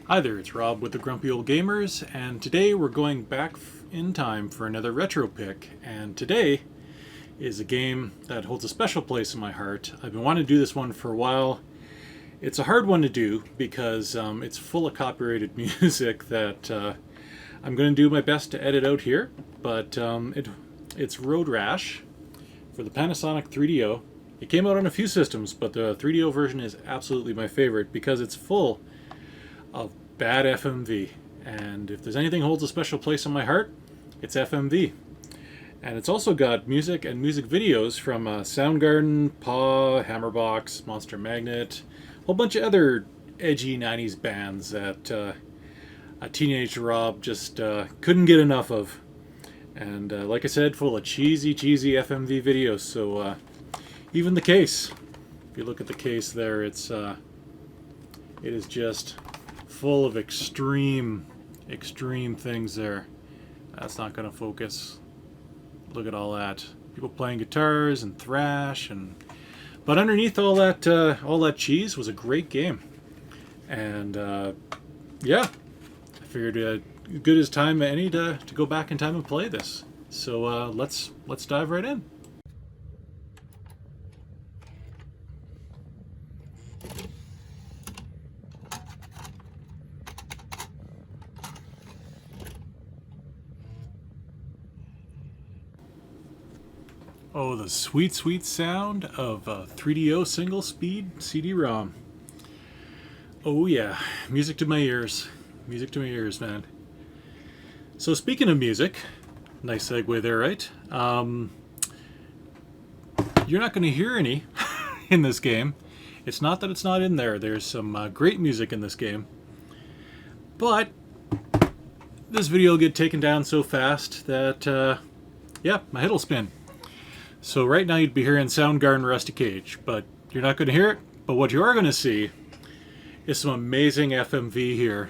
Hi there, it's Rob with the Grumpy Old Gamers, and today we're going back in time for another retro pick. And today is a game that holds a special place in my heart. I've been wanting to do this one for a while. It's a hard one to do because it's full of copyrighted music that I'm going to do my best to edit out here. But it's Road Rash for the Panasonic 3DO. It came out on a few systems, but the 3DO version is absolutely my favorite because it's full of bad FMV, and if there's anything holds a special place in my heart, it's FMV. And it's also got music and music videos from Soundgarden, Paw, Hammerbox, Monster Magnet, a whole bunch of other edgy 90s bands that a teenage Rob just couldn't get enough of. And like I said, full of cheesy FMV videos. So even the case, if you look at the case there, it is just full of extreme things there. That's not going to focus. Look at all that. People playing guitars and thrash, but underneath all that cheese was a great game. And yeah, I figured good as time any to go back in time and play this. So let's dive right in. Oh, the sweet sound of a 3DO single-speed CD-ROM. Oh yeah, music to my ears. Music to my ears, man. So speaking of music, nice segue there, right? You're not going to hear any in this game. It's not that it's not in there. There's some great music in this game. But this video will get taken down so fast that, yeah, my head will spin. So right now you'd be hearing Soundgarden Rusty Cage, but you're not going to hear it. But what you are going to see is some amazing FMV here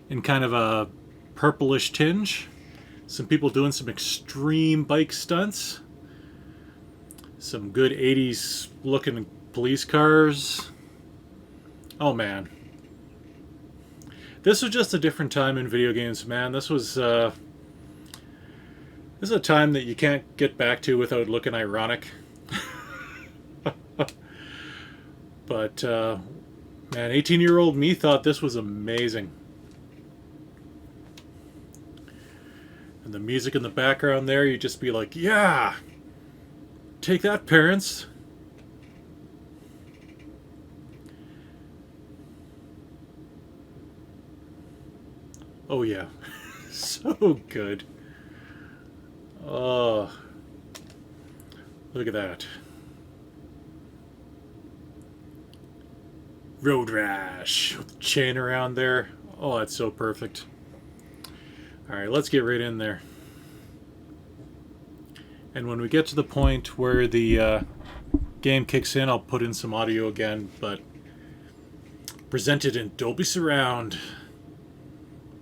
in kind of a purplish tinge. Some people doing some extreme bike stunts. Some good 80s looking police cars. Oh man. This was just a different time in video games, man. This is a time that you can't get back to without looking ironic. But, man, 18-year-old me thought this was amazing. And the music in the background there, you'd just be like, yeah! Take that, parents! Oh, yeah. So good. Oh, look at that. Road Rash. Chain around there. Oh, that's so perfect. Alright, let's get right in there. And when we get to the point where the game kicks in, I'll put in some audio again, but presented in Dolby Surround.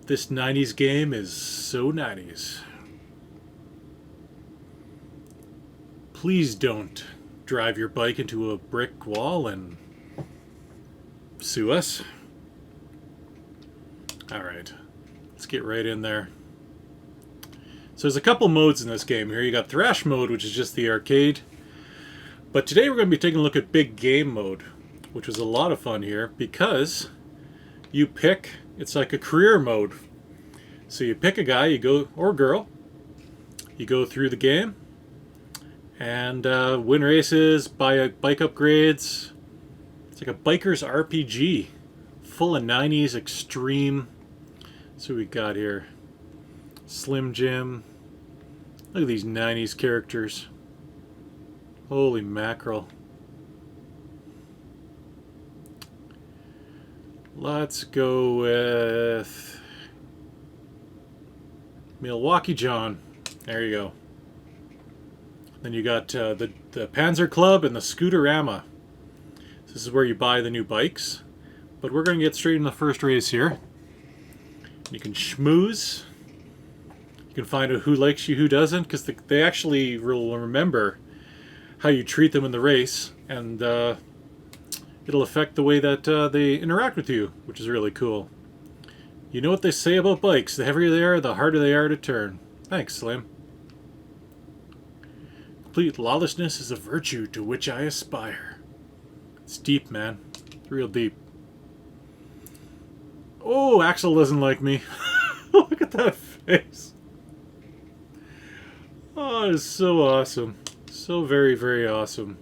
This 90s game is so 90s. Please don't drive your bike into a brick wall and sue us. Alright, let's get right in there. So there's a couple modes in this game here. You got Thrash mode, which is just the arcade. But today we're going to be taking a look at Big Game mode, which was a lot of fun here because you pick, it's like a career mode. So you pick a guy, you go, or girl, you go through the game, and win races, buy bike upgrades. It's like a biker's RPG, full of 90s extreme. So we got here Slim Jim. Look at these 90s characters. Holy mackerel. Let's go with Milwaukee John. There you go. Then you got the Panzer Club and the Scooterama. This is where you buy the new bikes. But we're going to get straight in the first race here. You can schmooze. You can find out who likes you, who doesn't, because they actually will remember how you treat them in the race. And it'll affect the way that they interact with you, which is really cool. You know what they say about bikes. The heavier they are, the harder they are to turn. Thanks, Slim. Complete lawlessness is a virtue to which I aspire. It's deep, man. It's real deep. Oh, Axel doesn't like me. Look at that face. Oh, it's so awesome. So very, very awesome.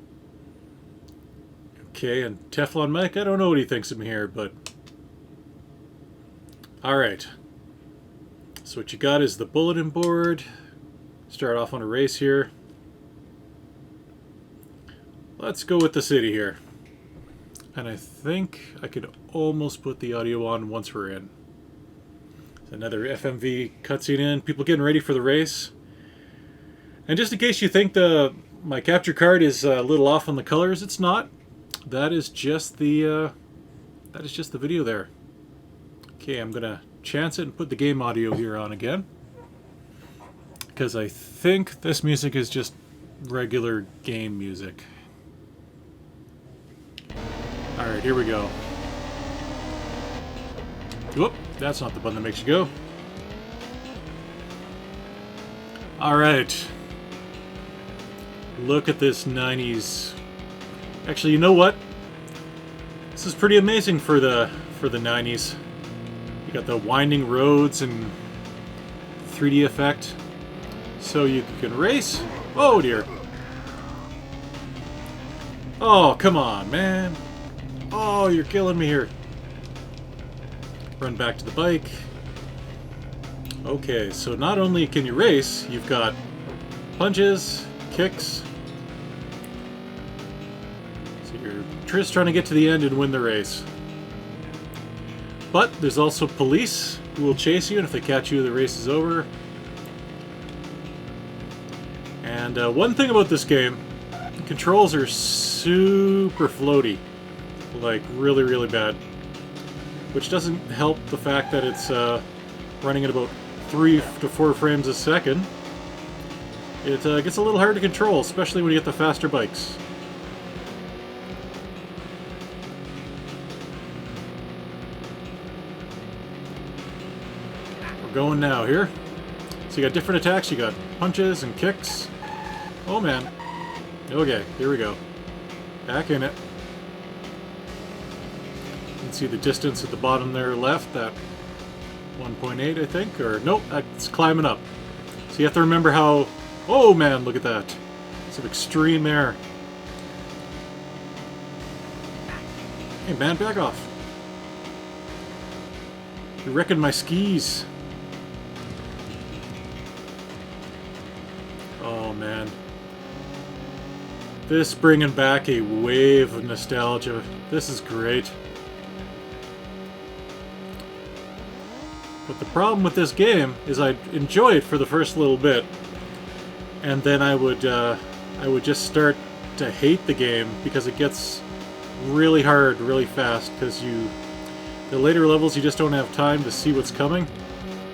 Okay, and Teflon Mike, I don't know what he thinks of me here, but... Alright. So what you got is the bulletin board. Start off on a race here. Let's go with the city here. And I think I could almost put the audio on once we're in. Another FMV cutscene in. People getting ready for the race. And just in case you think my capture card is a little off on the colors, it's not. That is just the video there. Okay, I'm gonna chance it and put the game audio here on again, because I think this music is just regular game music. Alright, here we go. Whoop, that's not the button that makes you go. Alright. Look at this 90s. Actually, you know what? This is pretty amazing for the 90s. You got the winding roads and 3D effect. So you can race. Oh dear. Oh, come on, man. Oh, you're killing me here. Run back to the bike. Okay, so not only can you race, you've got punches, kicks. So you're just trying to get to the end and win the race. But there's also police who will chase you, and if they catch you, the race is over. And one thing about this game, controls are super floaty. Like, really, really bad. Which doesn't help the fact that it's running at about 3 to 4 frames a second. It gets a little hard to control, especially when you get the faster bikes. We're going now here. So you got different attacks, you got punches and kicks. Oh man. Okay, here we go. Back in it. You can see the distance at the bottom there left, that 1.8 I think, or nope, it's climbing up. So you have to remember how, oh man, look at that. Some extreme air. Hey man, back off. You're wrecking my skis. Oh man. This bringing back a wave of nostalgia. This is great. But the problem with this game is I'd enjoy it for the first little bit, and then I would just start to hate the game because it gets really hard really fast, because the later levels you just don't have time to see what's coming,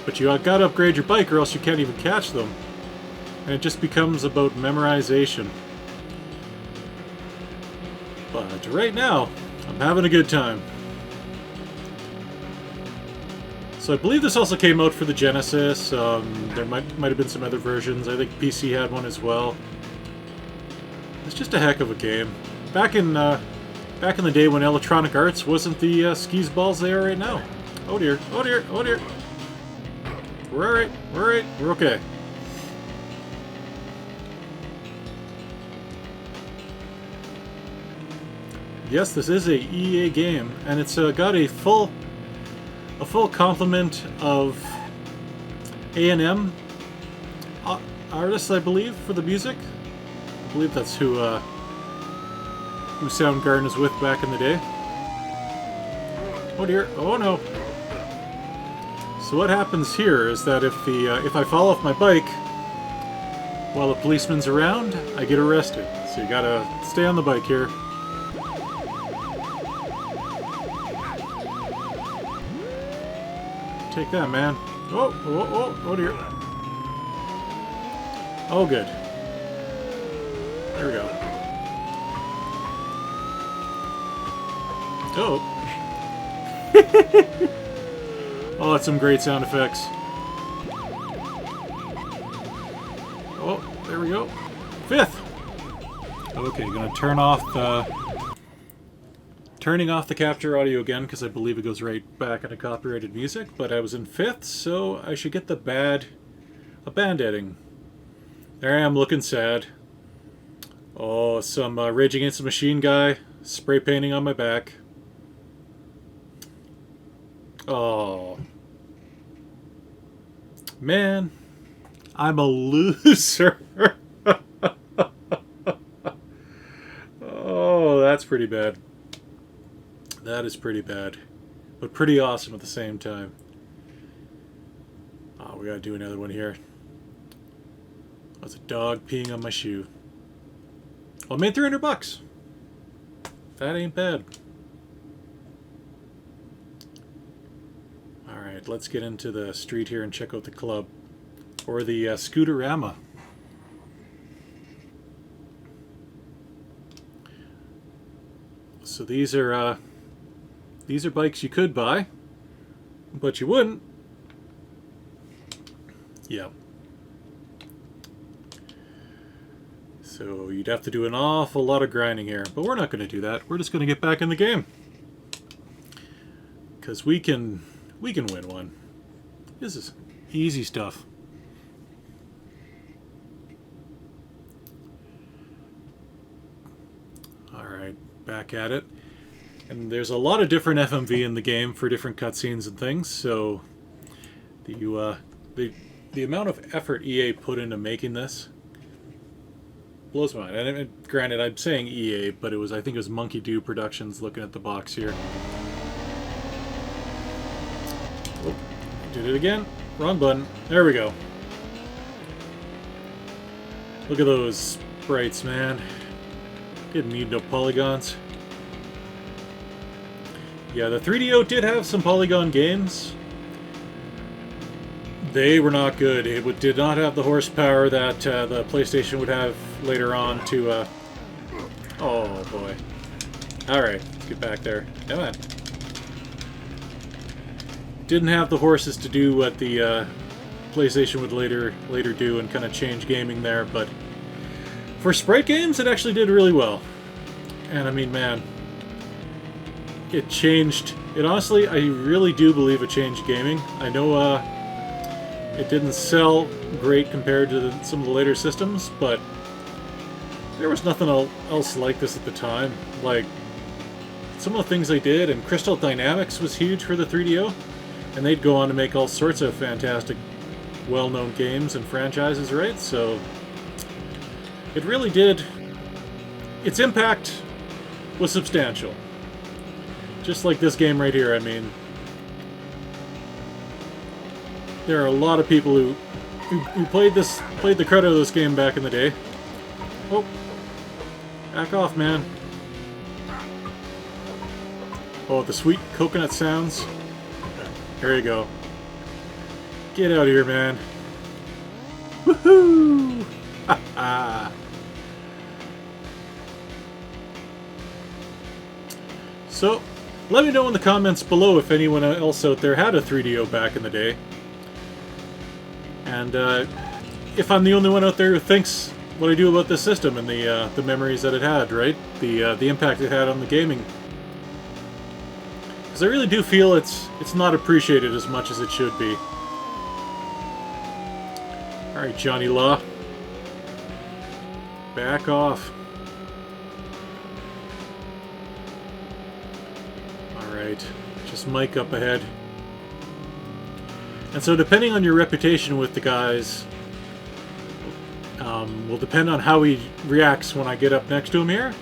but you gotta upgrade your bike or else you can't even catch them, and it just becomes about memorization. But right now I'm having a good time. So I believe this also came out for the Genesis. There might have been some other versions. I think PC had one as well. It's just a heck of a game. Back in the day when Electronic Arts wasn't the skis balls they are right now. Oh dear! Oh dear! Oh dear! We're alright. We're alright. We're okay. Yes, this is a EA game, and it's got a full complement of A&M artists, I believe, for the music. I believe that's who Soundgarden is with back in the day. Oh dear! Oh no! So what happens here is that if I fall off my bike while a policeman's around, I get arrested. So you gotta stay on the bike here. Take that, man. Oh, oh, oh, oh dear. Oh, good. There we go. Oh. Oh, got some great sound effects. Oh, there we go. 5th. Okay, gonna turning off the capture audio again because I believe it goes right back into copyrighted music. But I was in 5th, so I should get a band ending. There I am, looking sad. Oh, some Rage Against the Machine guy spray painting on my back. Oh, man, I'm a loser. Oh, that's pretty bad. That is pretty bad, but pretty awesome at the same time. Oh, we gotta do another one here. That's a dog peeing on my shoe. Well, I made $300. That ain't bad. Alright, let's get into the street here and check out the club. Or the Scooterama. So these are bikes you could buy, but you wouldn't. Yeah. So you'd have to do an awful lot of grinding here, but we're not going to do that. We're just going to get back in the game, because we can win one. This is easy stuff. All right, back at it. And there's a lot of different FMV in the game for different cutscenes and things. So the amount of effort EA put into making this blows my mind. And granted, I'm saying EA, but I think it was Monkey Do Productions. Looking at the box here. Oh, did it again. Wrong button. There we go. Look at those sprites, man. Didn't need no polygons. Yeah, the 3DO did have some polygon games. They were not good. It did not have the horsepower that the PlayStation would have later on to... Oh, boy. Alright, let's get back there. Come on. Didn't have the horses to do what the PlayStation would later do and kind of change gaming there, but for sprite games, it actually did really well. And I mean, man... It changed. It honestly, I really do believe it changed gaming. I know it didn't sell great compared to some of the later systems, but there was nothing else like this at the time. Like, some of the things they did, and Crystal Dynamics was huge for the 3DO, and they'd go on to make all sorts of fantastic, well-known games and franchises, right? So, it really did. Its impact was substantial. Just like this game right here, I mean, there are a lot of people who played the crud out of this game back in the day. Oh, back off, man. Oh, the sweet coconut sounds. There you go. Get out of here, man. Woohoo! Ha ha! So, let me know in the comments below if anyone else out there had a 3DO back in the day. And if I'm the only one out there who thinks what I do about this system and the memories that it had, right? The impact it had on the gaming. Because I really do feel it's not appreciated as much as it should be. Alright, Johnny Law. Back off. Alright, just Mike up ahead. And so depending on your reputation with the guys, will depend on how he reacts when I get up next to him here.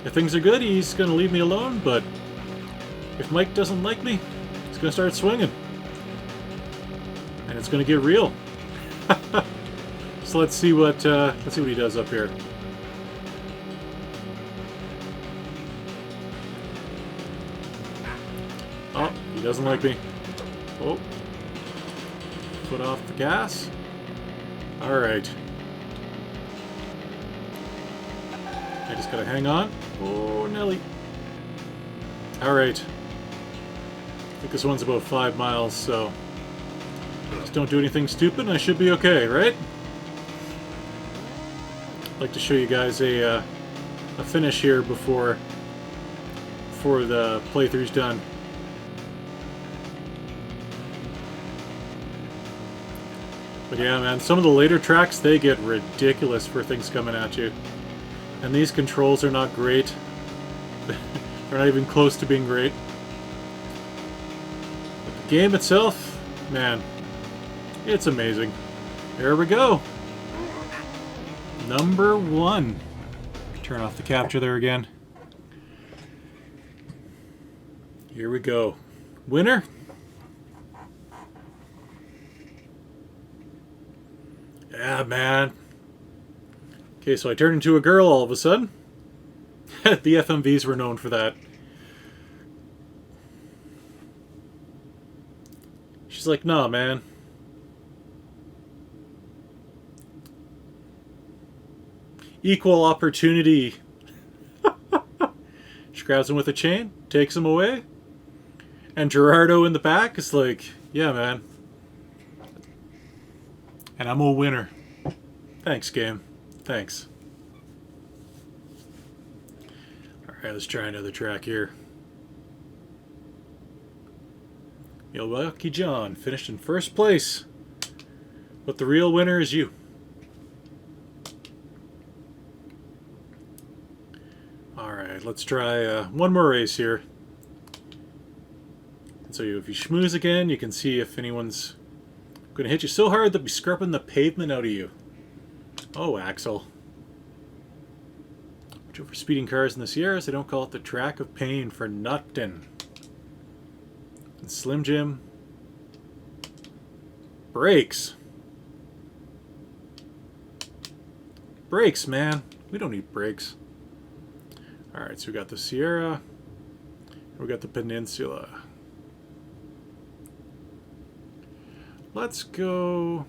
If things are good, he's going to leave me alone, but if Mike doesn't like me, he's going to start swinging. And it's going to get real. So let's see what he does up here. Oh, he doesn't like me. Oh. Foot off the gas. Alright. I just gotta hang on. Oh, Nelly. Alright. I think this one's about 5 miles, so Just don't do anything stupid and I should be okay, right? I'd like to show you guys a finish here before the playthrough's done. But yeah, man, some of the later tracks, they get ridiculous for things coming at you. And these controls are not great. They're not even close to being great. But the game itself, man, it's amazing. Here we go. Number 1. Turn off the capture there again. Here we go. Winner. Yeah, man. Okay, so I turned into a girl all of a sudden. The FMVs were known for that. She's like, nah, man. Equal opportunity. She grabs him with a chain, takes him away. And Gerardo in the back is like, yeah, man. And I'm a winner. Thanks, game. Thanks. Alright, let's try another track here. Milwaukee John finished in first place. But the real winner is you. Alright, let's try one more race here. So if you schmooze again, you can see if anyone's going to hit you so hard they'll be scrubbing the pavement out of you. Oh, Axel. Watch out for speeding cars in the Sierras. They don't call it the track of pain for nothing. And Slim Jim. Brakes. Brakes, man. We don't need brakes. Alright, so we got the Sierra. We got the Peninsula. Let's go...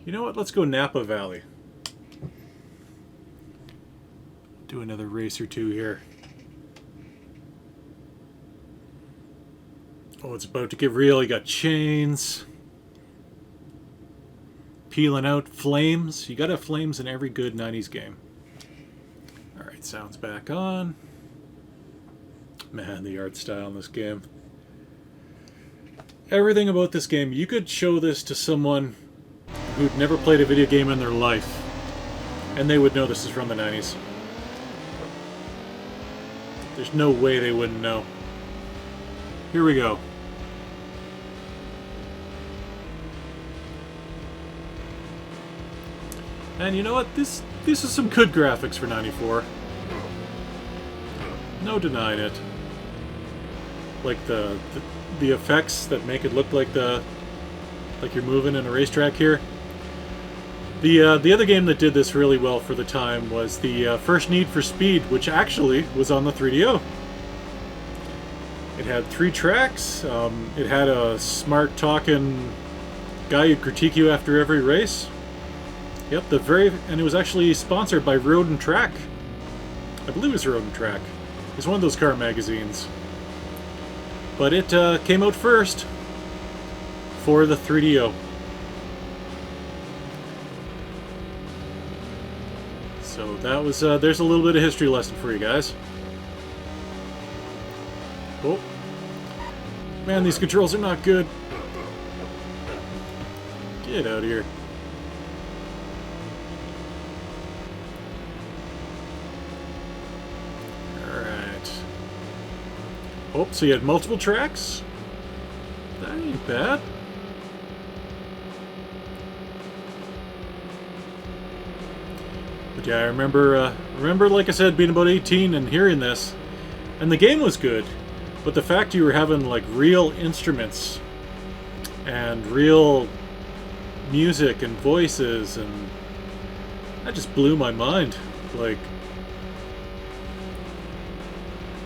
You know what? Let's go Napa Valley. Do another race or two here. Oh, it's about to get real. You got chains. Peeling out flames. You gotta have flames in every good 90s game. Alright, sound's back on. Man, the art style in this game. Everything about this game, you could show this to someone who'd never played a video game in their life, and they would know this is from the 90s. There's no way they wouldn't know. Here we go. And you know what? This is some good graphics for 94. No denying it. Like the effects that make it look like you're moving in a racetrack here. The other game that did this really well for the time was the first Need for Speed, which actually was on the 3DO. It had 3 tracks. It had a smart talking guy who'd critique you after every race. Yep, and it was actually sponsored by Road and Track. I believe it was Road and Track. It's one of those car magazines. But it came out first for the 3DO. So that was, there's a little bit of history lesson for you guys. Oh. Man, these controls are not good. Get out of here. Oh, so you had multiple tracks? That ain't bad. But yeah, I remember, like I said, being about 18 and hearing this. And the game was good. But the fact you were having, like, real instruments and real music and voices, and that just blew my mind. Like...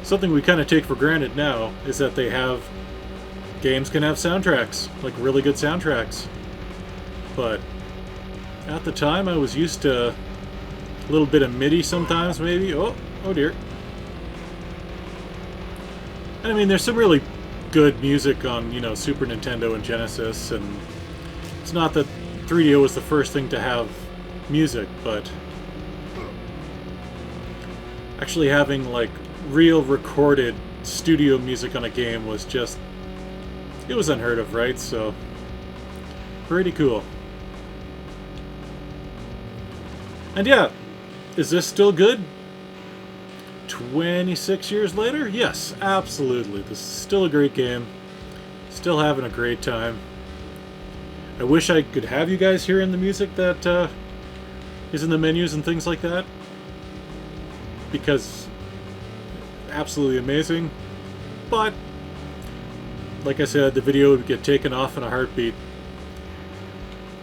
Something we kind of take for granted now is that games can have soundtracks, like really good soundtracks. But at the time I was used to a little bit of MIDI sometimes maybe. Oh dear. And I mean, there's some really good music on, you know, Super Nintendo and Genesis, and it's not that 3DO was the first thing to have music, but actually having like real recorded studio music on a game was just, it was unheard of, right? So pretty cool. And yeah, is this still good? 26 years later? Yes, absolutely. This is still a great game. Still having a great time. I wish I could have you guys hearing the music that is in the menus and things like that, because absolutely amazing. But like I said, the video would get taken off in a heartbeat.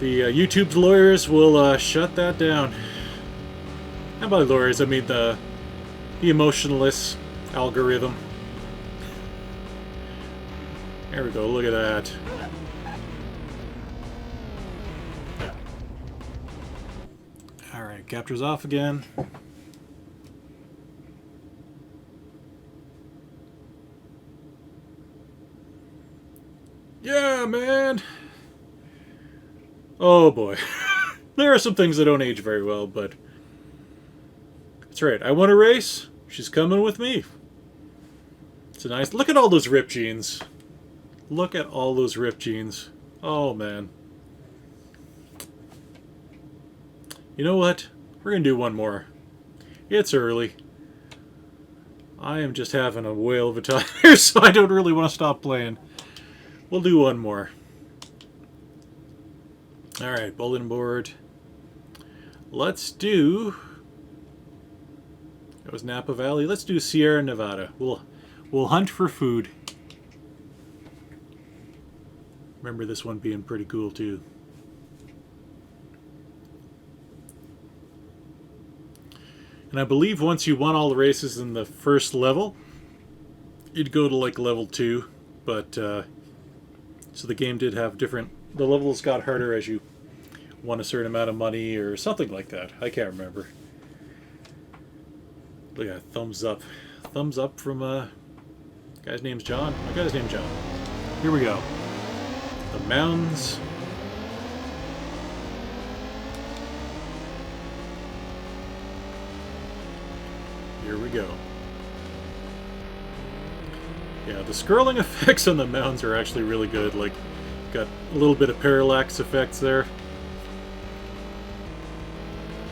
The YouTube's lawyers will shut that down. And by lawyers, I mean the emotionless algorithm. There we go, look at that. Alright, capture's off again. Yeah, man! Oh boy. There are some things that don't age very well, but that's right. I want to race. She's coming with me. It's a nice... Look at all those ripped jeans. Look at all those ripped jeans. Oh, man. You know what? We're going to do one more. It's early. I am just having a whale of a time here, so I don't really want to stop playing. We'll do one more. Alright, bulletin board. Let's do... That was Napa Valley. Let's do Sierra Nevada. We'll hunt for food. Remember this one being pretty cool too. And I believe once you won all the races in the first level, you'd go to like level 2, but so the game did have different... The levels got harder as you won a certain amount of money or something like that. I can't remember. Look at that, thumbs up. Thumbs up from guy's name's John. My guy's name's John. Here we go. The mounds. Here we go. Yeah, the scrolling effects on the mounds are actually really good. Like, got a little bit of parallax effects there.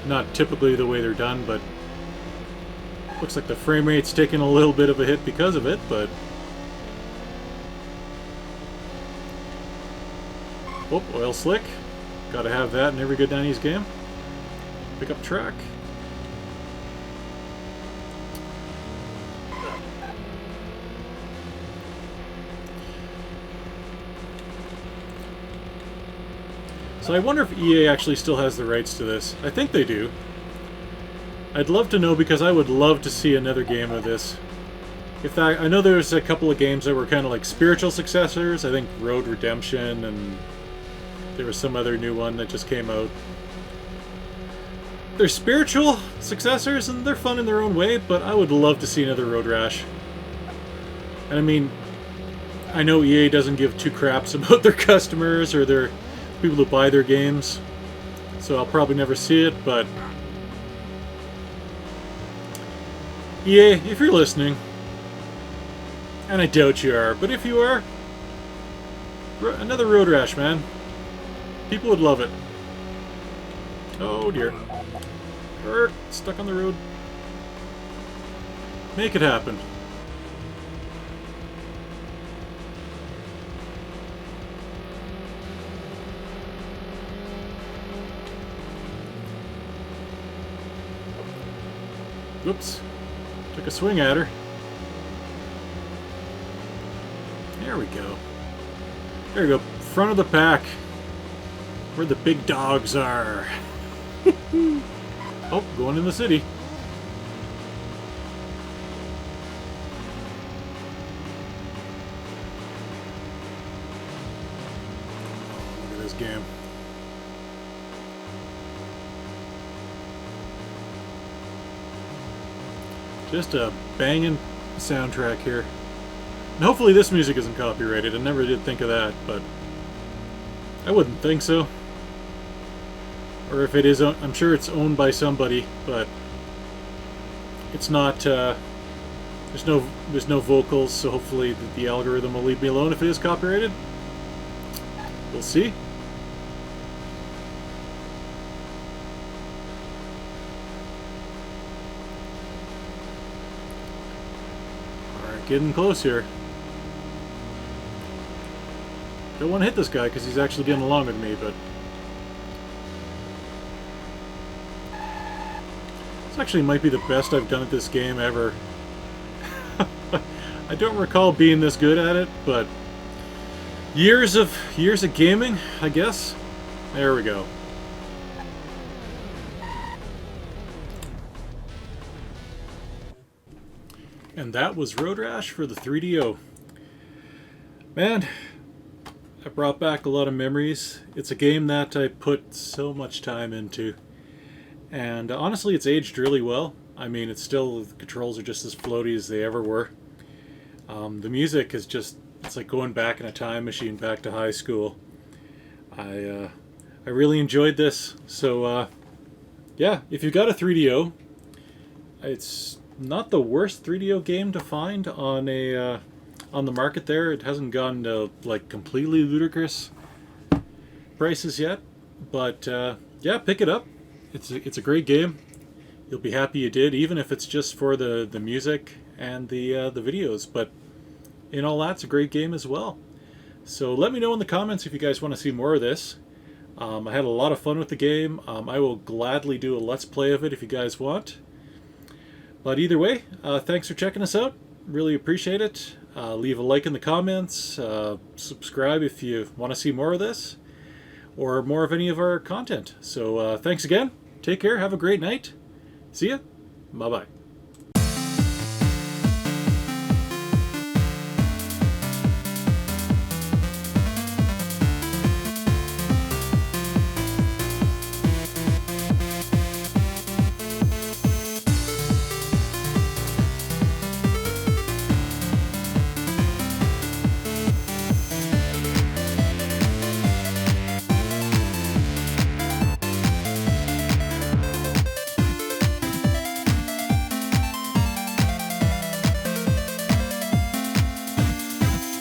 Not typically the way they're done, but looks like the frame rate's taking a little bit of a hit because of it, but... Oh, oil slick. Gotta have that in every good 90s game. Pick up track. So I wonder if EA actually still has the rights to this. I think they do. I'd love to know, because I would love to see another game of this. If that, I know there's a couple of games that were kind of like spiritual successors. I think Road Redemption, and there was some other new one that just came out. They're spiritual successors, and they're fun in their own way, but I would love to see another Road Rash. And I mean, I know EA doesn't give two craps about their customers or their people who buy their games, so I'll probably never see it, but EA, if you're listening, and I doubt you are, but if you are, another Road Rash, man. People would love it. Oh dear. Stuck on the road. Make it happen. Whoops. Took a swing at her. There we go. There we go. Front of the pack. Where the big dogs are. Oh, going in the city. Oh, look at this game. Just a banging soundtrack here. And hopefully this music isn't copyrighted. I never did think of that, but I wouldn't think so. Or if it is, I'm sure it's owned by somebody, but it's not. There's no vocals, so hopefully the algorithm will leave me alone if it is copyrighted. We'll see. Alright, getting close here. Don't want to hit this guy because he's actually getting along with me, but this actually might be the best I've done at this game ever. I don't recall being this good at it, but years of gaming, I guess. There we go. And that was Road Rash for the 3DO. Man, I brought back a lot of memories. It's a game that I put so much time into. And honestly, it's aged really well. I mean, it's still, the controls are just as floaty as they ever were. The music is just, it's like going back in a time machine back to high school. I really enjoyed this. So, yeah, if you've got a 3DO, it's not the worst 3DO game to find on a on the market there. It hasn't gone to like completely ludicrous prices yet, but yeah, pick it up. It's a great game. You'll be happy you did, even if it's just for the music and the videos. But in all that, it's a great game as well. So let me know in the comments if you guys want to see more of this. I had a lot of fun with the game. I will gladly do a Let's Play of it if you guys want. But either way, thanks for checking us out. Really appreciate it. Leave a like in the comments. Subscribe if you want to see more of this or more of any of our content. So thanks again. Take care. Have a great night. See ya. Bye-bye.